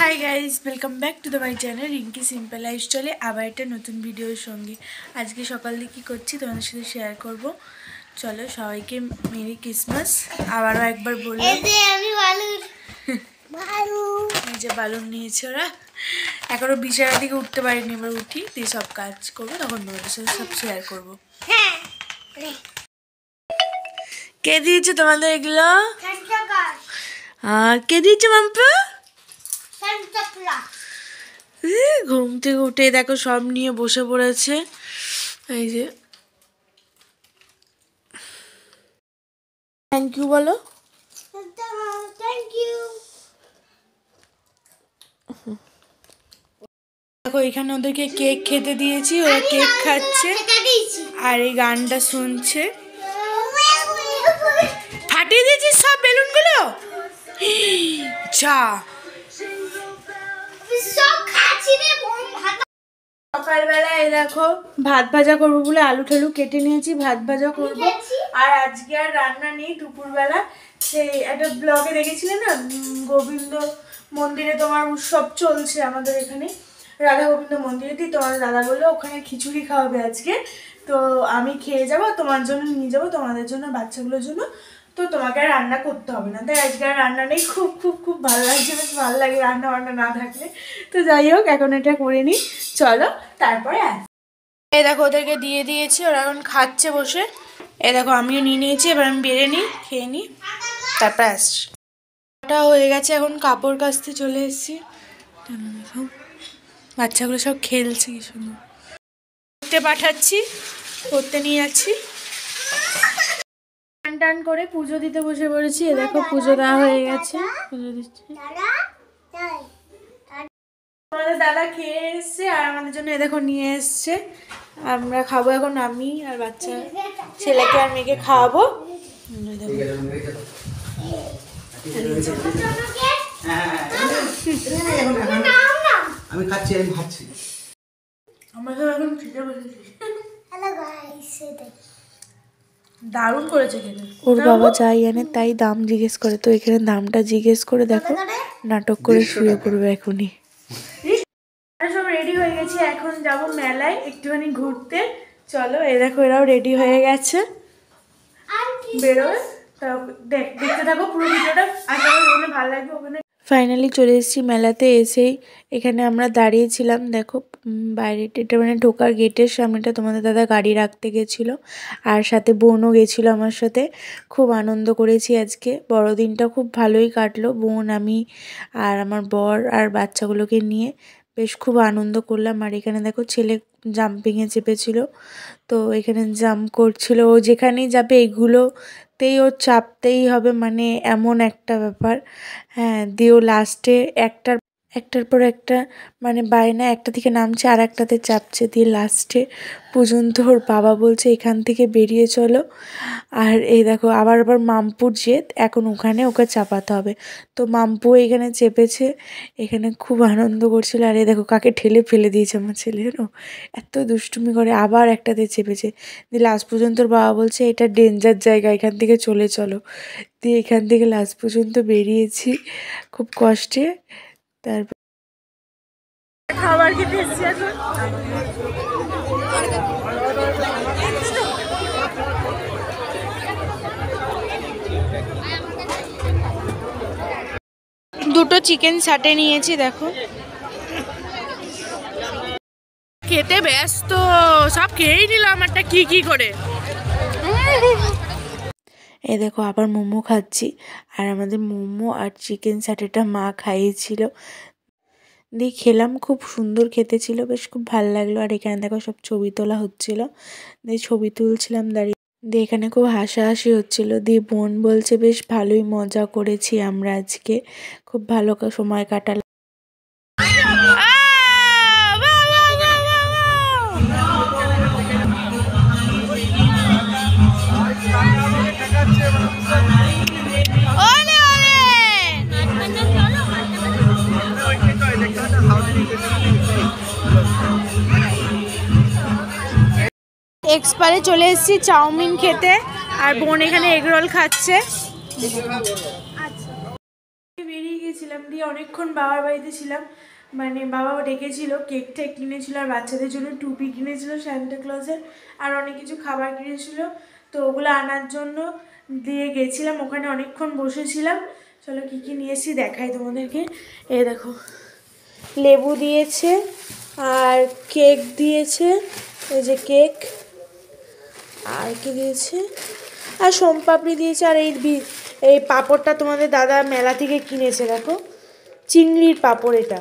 Hi guys, welcome back to the my channel Rinki simple life স্টাইলে আবার একটা নতুন ভিডিওর সঙ্গে। আজকে সকাল দিয়ে কী করছি তোমাদের সাথে শেয়ার করব। চলো সবাইকে মেরি ক্রিসমাস। আবারও একবার বললাম, এই যে বালুন নিয়েছে ওরা, এখনও বিছানা থেকে উঠতে পারিনি, এবার উঠি দিয়ে সব কাজ করবো, তখন তোমাদের সাথে সব শেয়ার করবো। কে দিয়েছে তোমাদের এগুলো? আর কে দিয়েছে মাম্পা? ঘুম থেকে উঠে দেখো সব নিয়ে বসে পড়েছে। এই যে থ্যাংক ইউ বলো। দেখো এখানে ওদেরকে কেক খেতে দিয়েছি, ওরা কেক খাচ্ছে আর এই গানটা শুনছে। ফাটিয়ে দিয়েছিস সব বেলুনগুলো? যা, সকালবেলায় দেখো ভাত ভাজা করবো বলে আলু ঠালু কেটে নিয়েছি, ভাত ভাজা করবো। আর আজকে আর রান্না নেই। দুপুরবেলা সেই একটা ব্লগে দেখেছিলে না, গোবিন্দ মন্দিরে তোমার উৎসব চলছে আমাদের এখানে, রাধা গোবিন্দ মন্দিরে। দিয়ে তোমার দাদা বললো ওখানে খিচুড়ি খাওয়াবে আজকে, তো আমি খেয়ে যাবো, তোমার জন্য নিয়ে যাবো, তোমাদের জন্য, বাচ্চাগুলোর জন্য। তো তোমাকে আর রান্না করতে হবে না, তাই আজকে আর রান্না নেই। খুব খুব খুব ভালো লাগছে, বেশ ভালো লাগে রান্না বান্না না থাকলে। তো যাই হোক, এখন এটা করে নিই, চলো তারপরে আস। এই দেখো ওদেরকে দিয়ে দিয়েছি, ওরা এখন খাচ্ছে বসে। এই দেখো আমিও নিয়ে নিয়েছি, এবার আমি বেড়ে নিই, খেয়ে নিই, তারপর আসছি। ওটা হয়ে গেছে, এখন কাপড় কাচতে চলে এসেছি। বাচ্চাগুলো সব খেলছে কি সুন্দর। পড়তে পাঠাচ্ছি, পড়তে নিয়ে যাচ্ছি। টান টান করে পুজো দিতে বসে পড়েছি। এ দেখো পুজো দেওয়া হয়ে গেছে, পুজো দিচ্ছি। আমাদের দাদা খেয়ে এসছে আর আমাদের জন্য এ দেখো নিয়ে এসছে। আমরা খাবো এখন, আমি আর বাচ্চা ছেলেকে আর মেয়েকে খাওয়াবো। আমি খাচ্ছি, আমি খাচ্ছি। আমরা সব এখন খেতে বসেছি। দারুণ করেছে খেতে। ওর বাবা যাই আনে তাই দাম জিজ্ঞেস করে, তো এখানে দামটা জিজ্ঞেস করে দেখো নাটক করে শুয়ে পড়বে এখনই। সব রেডি হয়ে গেছি, এখন যাব মেলায় একটুখানি ঘুরতে। চলো এই দেখো এরাও রেডি হয়ে গেছে, বেরোয়। দেখতে থাকো পুরো ভিডিওটা, আশা করি ওখানে ভালো লাগবে। ওখানে ফাইনালি চলে এসেছি মেলাতে। এসেই এখানে আমরা দাঁড়িয়েছিলাম, দেখো বাইরেটা, এটা মানে ঢোকার গেটের সামনেটা তোমাদের দাদা গাড়ি রাখতে গেছিলো, আর সাথে বোনও গেছিলো আমার সাথে। খুব আনন্দ করেছি আজকে, বড়দিনটা খুব ভালোই কাটলো। বোন, আমি আর আমার বর আর বাচ্চাগুলোকে নিয়ে বেশ খুব আনন্দ করলাম। আর এখানে দেখো ছেলে জাম্পিংয়ে চেপেছিল, তো এখানে জাম্প করছিল। ও যেখানেই যাবে এগুলোতেই ওর চাপতেই হবে, মানে এমন একটা ব্যাপার। হ্যাঁ, দিয়ে ও লাস্টে একটার পর একটা, মানে বায়না, একটা থেকে নামছে আর একটাতে চাপছে, দিয়ে লাস্টে পর্যন্ত ওর বাবা বলছে এখান থেকে বেরিয়ে চলো। আর এই দেখো আবার মামপুর জেদ, এখন ওখানে ওকে চাপাতে হবে। তো মামপু এখানে চেপেছে, এখানে খুব আনন্দ করছিল। আর এই দেখো কাকে ঠেলে ফেলে দিয়েছে আমার ছেলে, জানো এত দুষ্টুমি করে। আবার একটাতে চেপেছে, দিয়ে লাস্ট পর্যন্ত ওর বাবা বলছে এটা ডেঞ্জার জায়গা, এখান থেকে চলে চলো। দিয়ে এখান থেকে লাস্ট পর্যন্ত বেরিয়েছি খুব কষ্টে। তারপর খাবার খেতে এসেছি এখন। দুটো চিকেন সাটে নিয়েছি, দেখো খেতে ব্যস্ত, সব খেয়েই নিলাম একটা কি কি করে। এই দেখো আবার মোমো খাচ্ছি, আর আমাদের মোমো আর চিকেন সাটেটা মা খাইয়েছিল, দিয়ে খেলাম। খুব সুন্দর খেতে ছিল, বেশ খুব ভালো লাগলো। আর এখানে দেখো সব ছবি তোলা হচ্ছিল, দিয়ে ছবি তুলছিলাম দাঁড়িয়ে। দিয়ে এখানে খুব হাসাহাসি হচ্ছিল। দিয়ে বোন বলছে বেশ ভালোই মজা করেছি আমরা আজকে, খুব ভালো সময় কাটালাম। এক্সপারে চলে এসেছি চাউমিন খেতে, আর বোন এখানে এগরোল খাচ্ছে। বেরিয়ে গেছিলাম, দিয়ে অনেকক্ষণ বাবার বাড়িতে ছিলাম, মানে বাবা ডেকেছিল, কেক টেক কিনেছিল আর বাচ্চাদের জন্য টুপি কিনেছিল সান্টা ক্লজের, আর অনেক কিছু খাবার কিনেছিল, তো ওগুলো আনার জন্য দিয়ে গেছিলাম, ওখানে অনেকক্ষণ বসেছিলাম। চলো কী কী নিয়েছি দেখাই তোমাদেরকে। এই দেখো, লেবু দিয়েছে আর কেক দিয়েছে, এই যে কেক, আর কি দিয়েছে, আর সোমপাপড়ি দিয়েছে, আর এই পাঁপড়টা তোমাদের দাদা মেলা থেকে কিনেছে, দেখো চিংড়ির পাঁপড় এটা,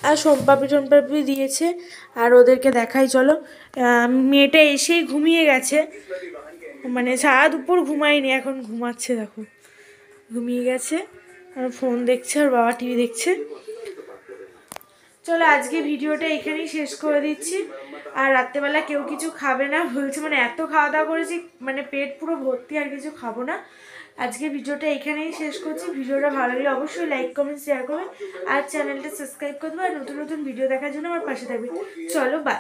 আর সোমপাপড়ি দিয়েছে। আর ওদেরকে দেখাই চলো। মেয়েটা এসেই ঘুমিয়ে গেছে, মানে সারা দুপুর ঘুমায়নি, এখন ঘুমাচ্ছে, দেখো ঘুমিয়ে গেছে, আর ফোন দেখছে, আর বাবা টিভি দেখছে। চলো আজকে ভিডিওটা এখানেই শেষ করে দিচ্ছি। আর রাত্রেবেলা কেউ কিছু খাবে না বলছে, মানে এত খাওয়া দাওয়া করেছি, মানে পেট পুরো ভর্তি, আর কিছু খাবো না। আজকে ভিডিওটা এখানেই শেষ করছি। ভিডিওটা ভালো লাগলে অবশ্যই লাইক কমেন্ট শেয়ার করবে, আর চ্যানেলটা সাবস্ক্রাইব করে দেবে, আর নতুন নতুন ভিডিও দেখার জন্য আমার পাশে থাকবে। চলো বাই।